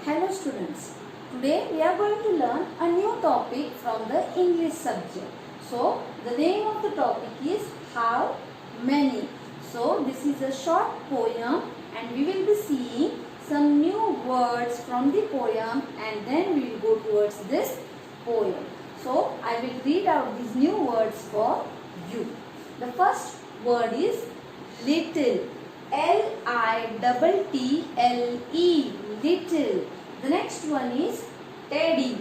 Hello students, today we are going to learn a new topic from the English subject. So the name of the topic is how many. So this is a short poem and we will be seeing some new words from the poem and then we will go towards this poem. So I will read out these new words for you. The first word is little. Little. Little. The next one is teddy.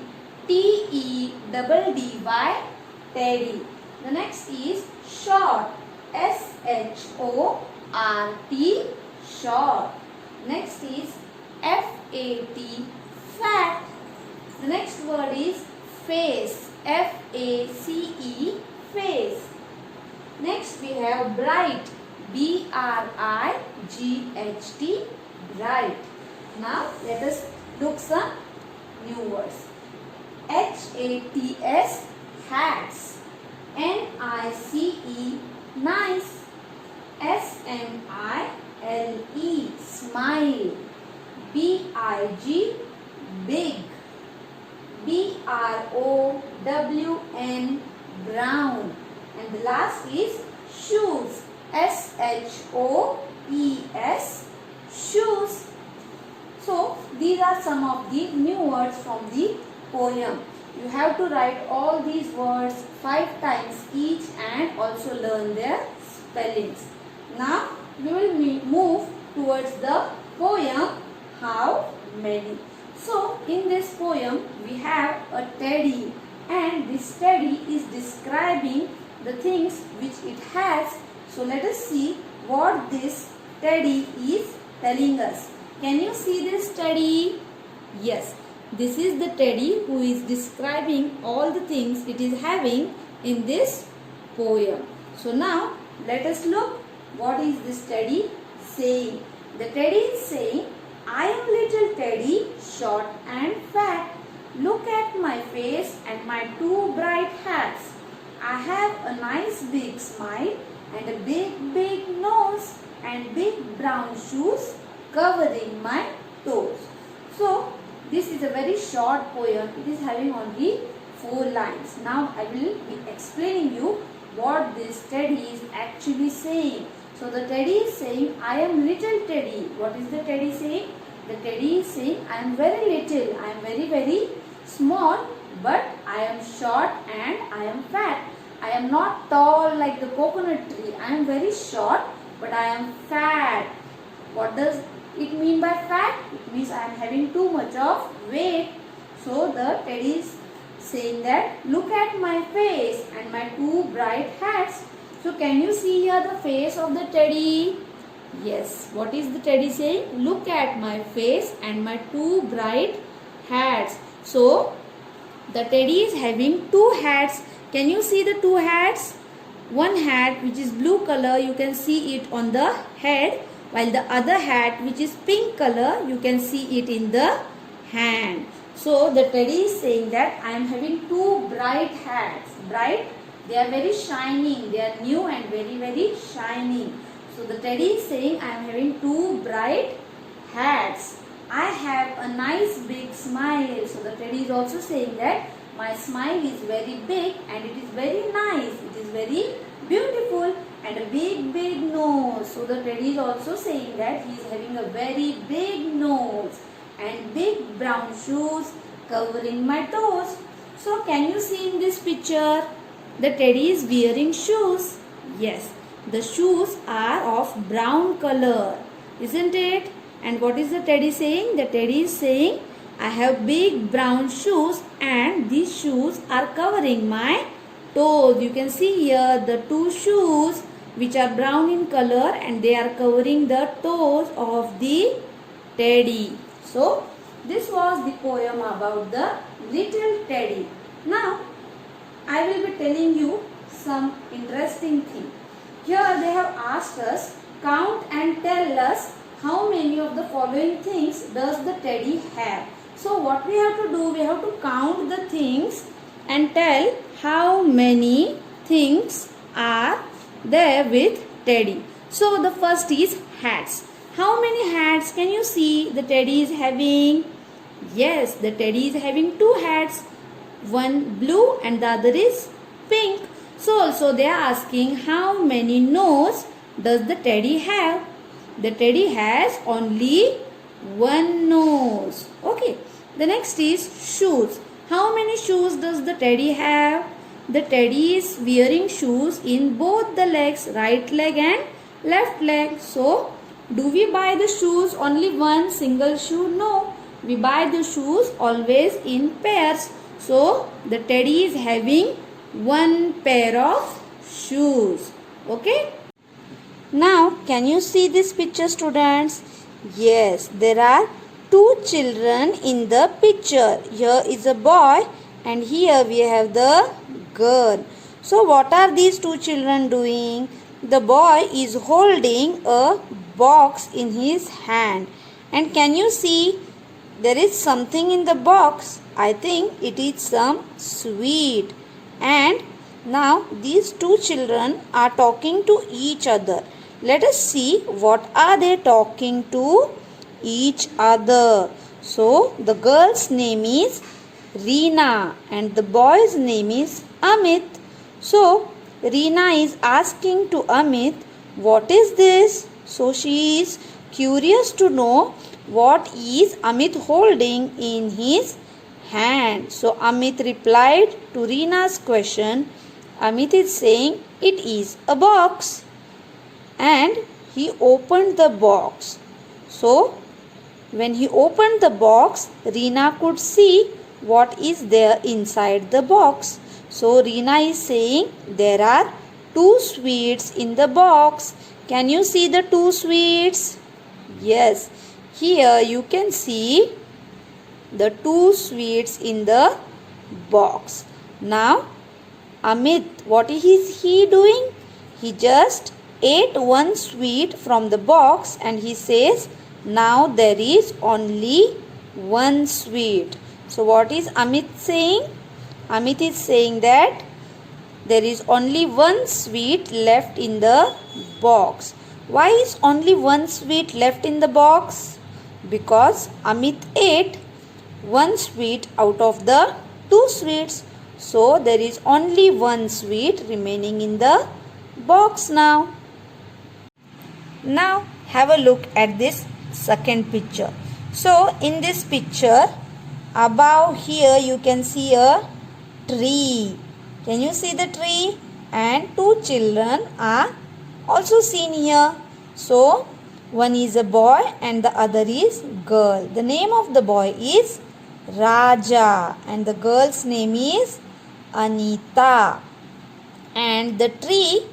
Teddy. Teddy. The next is short. Short. Short. Next is fat. Fat. The next word is face. Face. Next we have bright. Bright. Bright. Now let us look some new words. Hats. Hats. Nice. Nice. Smile. Smile. Big. Big. Brown. And the last is shoes. Shoes. So these are some of the new words from the poem. You have to write all these words 5 times each and also learn their spellings. Now we will move towards the poem How Many. So in this poem we have a teddy and this teddy is describing the things which it has. So let us see what this teddy is telling us. Can you see this teddy? Yes, this is the teddy who is describing all the things it is having in this poem. So now let us look what is this teddy saying. The teddy is saying, I am little teddy, short and fat. Look at my face and my 2 bright hats. I have a nice big smile and a big nose and big brown shoes covering my toes. So this is a very short poem. It is having only 4 lines. Now I will be explaining you what this teddy is actually saying. So the teddy is saying, I am little teddy. What is the teddy saying? The teddy is saying, I am very little. I am very small, but I am short and I am fat. I am not tall like the coconut tree. I am very short, but I am fat. What does it mean by fat? It means I am having too much of weight. So the teddy is saying that look at my face and my 2 bright hats. So can you see here the face of the teddy? Yes. What is the teddy saying? Look at my face and my 2 bright hats. So the teddy is having 2 hats. Can you see the 2 hats? One hat which is blue color, you can see it on the head, while the other hat which is pink color, you can see it in the hand. So the teddy is saying that I am having 2 bright hats. Bright, they are very shining, they are new and very shining. So the teddy is saying I am having 2 bright hats. I have a nice big smile. So the teddy is also saying that my smile is very big and it is very nice. It is very beautiful and a big nose. So the teddy is also saying that he is having a very big nose and big brown shoes covering my toes. So can you see in this picture? The teddy is wearing shoes. Yes, the shoes are of brown color, isn't it? And what is the teddy saying? The teddy is saying, I have big brown shoes and these shoes are covering my toes. You can see here the 2 shoes which are brown in color and they are covering the toes of the teddy. So this was the poem about the little teddy. Now I will be telling you some interesting thing. Here they have asked us, count and tell us how many of the following things does the teddy have. So what we have to do, we have to count the things and tell how many things are there with teddy. So the first is hats. How many hats can you see the teddy is having? Yes, the teddy is having two hats. One blue and the other is pink. So also they are asking how many nose does the teddy have? The teddy has only one nose. Okay. The next is shoes. How many shoes does the teddy have? The teddy is wearing shoes in both the legs, right leg and left leg. So, do we buy the shoes only one single shoe? No. We buy the shoes always in pairs. So, the teddy is having one pair of shoes. Okay. Now, can you see this picture, students? Yes, there are two children in the picture. Here is a boy and here we have the girl. So, what are these two children doing? The boy is holding a box in his hand. And can you see there is something in the box? I think it is some sweet. And now these two children are talking to each other. Let us see what are they talking to each other. So the girl's name is Reena and the boy's name is Amit. So Reena is asking to Amit, what is this? So she is curious to know what is Amit holding in his hand. So Amit replied to Reena's question. Amit is saying it is a box. And he opened the box. So when he opened the box, Reena could see what is there inside the box. So Reena is saying there are two sweets in the box. Can you see the two sweets? Yes, here you can see the two sweets in the box. Now Amit, what is he doing? He just ate one sweet from the box and he says, now there is only one sweet. So what is Amit saying? Amit is saying that there is only one sweet left in the box. Why is only one sweet left in the box? Because Amit ate one sweet out of the two sweets. So there is only one sweet remaining in the box now. Now have a look at this second picture. So in this picture, above here you can see a tree. Can you see the tree? And two children are also seen here. So one is a boy and the other is girl. The name of the boy is Raja and the girl's name is Anita. And the tree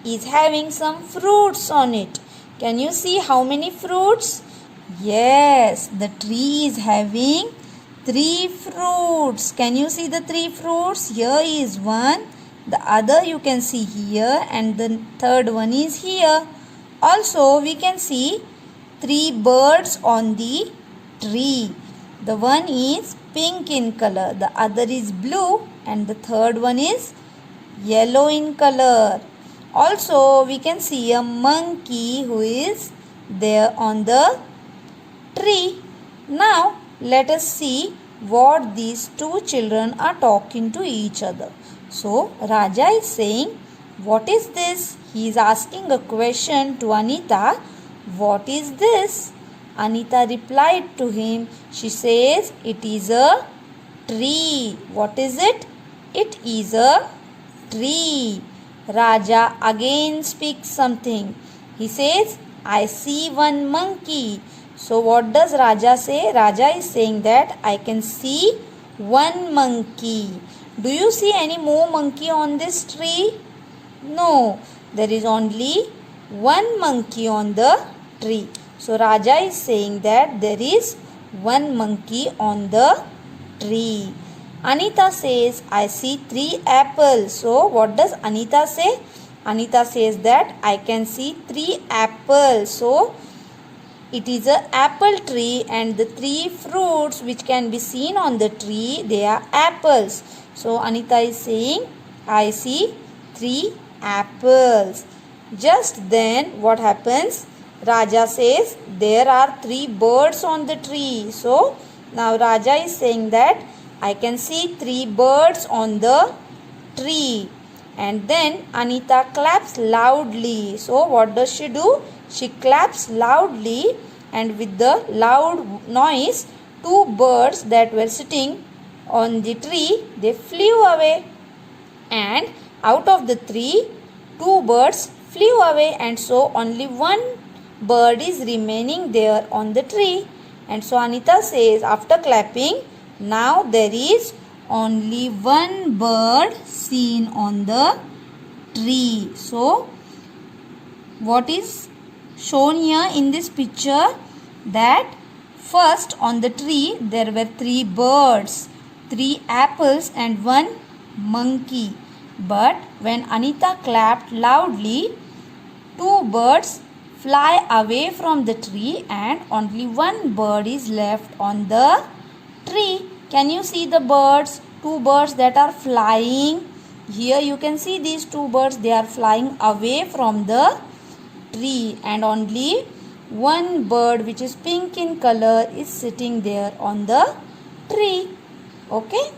is having some fruits on it. Can you see how many fruits? Yes, the tree is having 3 fruits. Can you see the 3 fruits? Here is one, the other you can see here, and the third one is here. Also, we can see 3 birds on the tree. The one is pink in color, the other is blue, and the third one is yellow in color. Also, we can see a monkey who is there on the tree. Now, let us see what these two children are talking to each other. So, Raja is saying, what is this? He is asking a question to Anita. What is this? Anita replied to him. She says, it is a tree. What is it? It is a tree. Raja again speaks something. He says, I see one monkey. So what does Raja say? Raja is saying that I can see one monkey. Do you see any more monkey on this tree? No, there is only one monkey on the tree. So Raja is saying that there is one monkey on the tree. Anita says, I see 3 apples. So what does Anita say? Anita says that I can see 3 apples. So it is an apple tree and the 3 fruits which can be seen on the tree, they are apples. So Anita is saying, I see 3 apples. Just then what happens? Raja says, there are 3 birds on the tree. So Now Raja is saying that I can see 3 birds on the tree. And then Anita claps loudly. So what does she do? She claps loudly, and with the loud noise, 2 birds that were sitting on the tree, they flew away. And out of the 3, 2 birds flew away, and so only 1 bird is remaining there on the tree. And so Anita says, after clapping, now there is only 1 bird seen on the tree. So what is shown here in this picture, that first on the tree there were 3 birds, 3 apples and 1 monkey. But when Anita clapped loudly, 2 birds fly away from the tree and only 1 bird is left on the tree. Can you see the birds? 2 birds that are flying. Here you can see these 2 birds, they are flying away from the tree, and only 1 bird which is pink in color is sitting there on the tree. Okay.